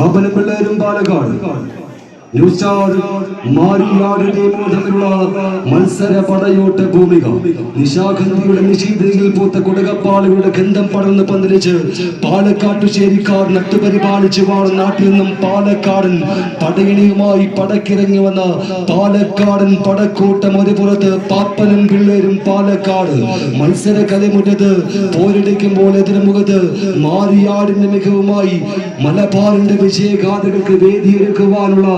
പാപ്പനും പിള്ളേരും Palakkad new Star Mariyad ടീമുകൾ തമ്മിലുള്ള മത്സര പടയോട്ട ഭൂമിക. നിശാഗന്ധിയുടെ നിശീതയിൽ പൂത്ത കുടകപ്പാളുകളുടെ ഗന്ധം പടർന്ന് പന്തലിച്ച് പാലക്കാട്ടുശ്ശേരിക്കാർ നട്ടുപരിപാലിച്ച് വാഴുന്ന നാട്ടിൽ നിന്നും പാലക്കാടൻ പടയണിയുമായി പടക്കിറങ്ങി വന്ന പാലക്കാടൻ പടക്കൂട്ടം ഒരു പുറത്ത്, പാപ്പനും പിള്ളേരും പാലക്കാട്. മത്സര കലമുറ്റത്ത് പോരടിക്കുമ്പോൾ എതിർമുഖത്ത് മാരിയാടിന്റെ മികവുമായി മലബാറിന്റെ വിജയഗാഥകൾക്ക് വേദിയൊരുക്കുവാനുള്ള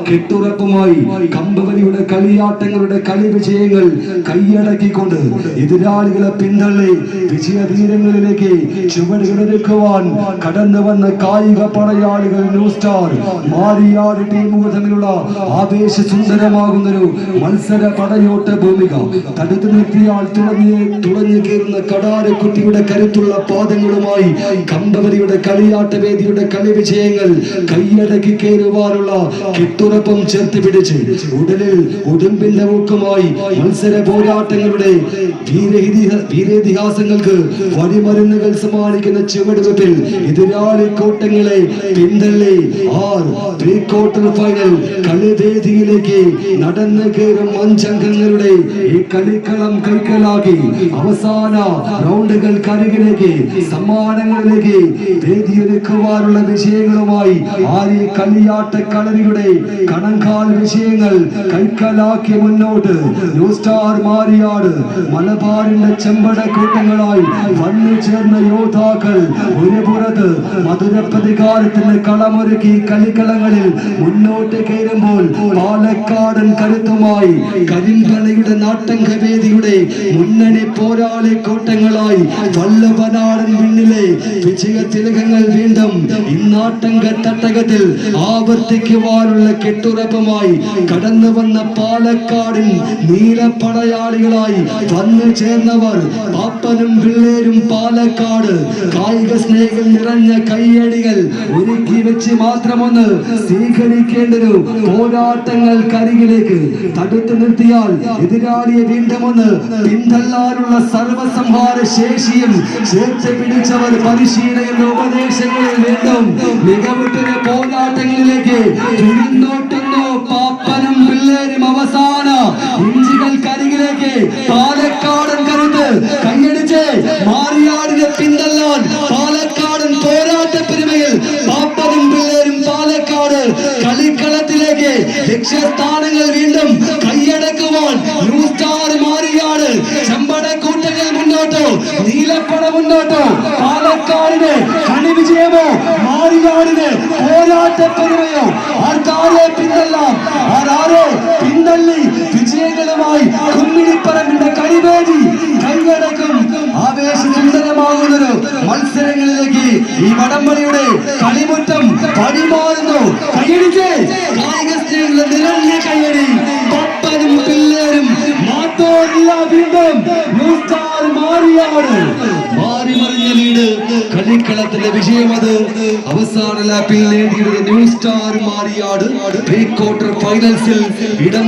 കെട്ടുറപ്പുമായി കമ്പവലിയുടെ കളിയാട്ടങ്ങളുടെ കളി വിജയങ്ങൾ കൈയടക്കിക്കൊണ്ട് എതിരാളികളെ പിന്തള്ളി വിജയതീരങ്ങളിലേക്ക് ചുവടുകളൊരുക്കുവാൻ കടന്നു വന്ന കായിക പടയാളികൾ ന്യൂ സ്റ്റാർ മാരിയാട് ടീമുകൾ തമ്മിലുള്ള ആവേശസുന്ദരമാകുന്നൊരു മത്സര പടയോട്ട ഭൂമിക. തടുത്തു നിർത്തിയാൽ തുളഞ്ഞു കയറുന്ന കടാരക്കുട്ടിയുടെ കരുത്തുള്ള പാദങ്ങളുമായി കമ്പവലിയുടെ കളിയാട്ട വേദിയുടെ കളി വിജയങ്ങൾ കൈയടക്കി കയറുവാനുള്ള കെട്ടുറപ്പം ചേർത്ത് പിടിച്ച് ഉടലിൽ ഉടുമ്പിന്റെ ഊക്കുമായി മത്സര പോരാട്ടങ്ങളുടെ വീരേതിഹാസങ്ങൾക്ക് വഴിമരുന്നുകൾ സമ്മാനിക്കുന്ന ചുവടുവെപ്പിൽ എതിരാളി കൂട്ടങ്ങളെ പിന്തള്ളി പ്രീ ക്വാർട്ടർ ഫൈനൽ കളിവേദിയിലേക്ക് നടന്നു കയറും അഞ്ചംഗങ്ങളുടെ ഈ കളിക്കളം കൈക്കലാക്കി അവസാന റൗണ്ടുകൾ കരികിലേക്ക് സമ്മാനങ്ങളിലേക്ക് വേദിയൊരുക്കുവാനുള്ള വിജയങ്ങളുമായി ആര് കളിയാട്ട കളരിയുടെ കണങ്കാൽ വിഷയങ്ങൾ കൈക്കലാക്കി മുന്നോട്ട് ന്യൂ സ്റ്റാർ മാരിയാട് മലബാറിന്റെ ചെമ്പട കൂട്ടങ്ങളായി വന്നു ചേർന്ന യോദ്ധാക്കൾ ഒരു പുറത്ത് മധുര പ്രതികാരത്തിന്റെ കളമൊരുക്കി കളിക്കളങ്ങളിൽ മുന്നോട്ട് കയറുമ്പോൾ പാലക്കാടൻ കരുത്തുമായി കരിങ്കലയുടെ നാട്ടങ്കവേദിയുടെ മുന്നണി പോരാളി കൂട്ടങ്ങളായി വല്ലഭനാടൻ പിന്നിലെ വിജയ തിലകങ്ങൾ വീണ്ടും ഇന്നാട്ടങ്ക തട്ടകത്തിൽ ആവർത്തിക്കുവാനുള്ള കെട്ടുറപ്പുമായി കടന്നു വന്ന പാലക്കാടിൻ നീലപ്പടയാളികളായി വന്നു ചേർന്നവർ പാപ്പനും പിള്ളേരും പാലക്കാട്. കായിക സ്നേഹികൾ നിറഞ്ഞ കൈയടികൾ ഒരുക്കി വെച്ച് മാത്രമൊന്ന് സ്വീകരിക്കേണ്ടൊരു പോരാട്ടങ്ങൾ കരികിലേക്ക് തടുത്തു നിർത്തിയാൽ എതിരാളിയെ വീണ്ടും ഒന്ന് പിന്തള്ളാനുള്ള സർവസംഹാര ശേഷിയും ചേർത്ത് പിടിച്ചവർ പരിശീലന ഉപദേശങ്ങളിൽ വീണ്ടും മികവുറ്റ പോരാട്ടങ്ങളിലേക്ക് ചുരുന്നോട്ടുന്നു പാപ്പനും പിള്ളേരും. അവസാന ഇഞ്ചികൾ കരികിലേക്ക് പാലക്കാടൻ കരുത്ത് കൈയടിച്ച് മാരിയാടിനെ പിന്തള്ളാൻ പാലക്കാടൻ പോരാട്ട പെരുമയിൽ പാപ്പനും പിള്ളേരും പാലക്കാട് കളിക്കളത്തിലേക്ക് ലക്ഷ്യസ്ഥാനങ്ങൾ വീണ്ടും കൈയടക്കുവാൻ ന്യൂ സ്റ്റാർ മാരിയാട് ചെമ്പട കൂട്ടങ്ങൾ മുന്നോട്ടോ നീലപ്പട മുന്നോട്ടോ. പാലക്കാടിന് കളി വിജയമോ മാരിയാടിന് പോരാട്ട പെരുമയോ? ആർക്കാരെ പിന്തള്ളാം, ആരാരെ പിന്തള്ളി വിജയങ്ങളുമായി കുമ്മിണിപ്പറമ്പിന്റെ കളിവേദി കൈയടക്കും ആവേശസുന്ദരമാകുന്നൊരു മത്സരങ്ങളിലേക്ക് ഈ വടംവലിയുടെ കളിമുറ്റം പടിമാറുന്നു. കൈയടിച്ച് കായിക സ്നേഹികളുടെ നിറഞ്ഞ കൈയടി. പപ്പനും പിള്ളേരും മാറ്റോറില്ല വീണ്ടും ന്യൂ സ്റ്റാർ മാരിയാട് മാറി മറിഞ്ഞ ലീഡ് കളിക്കളത്തിന്റെ വിജയം. അത് അവസാന ലാപ്പിൽ നേടിയത് New Star Mariyad pre quarter ഫൈനൽസിൽ ഇടം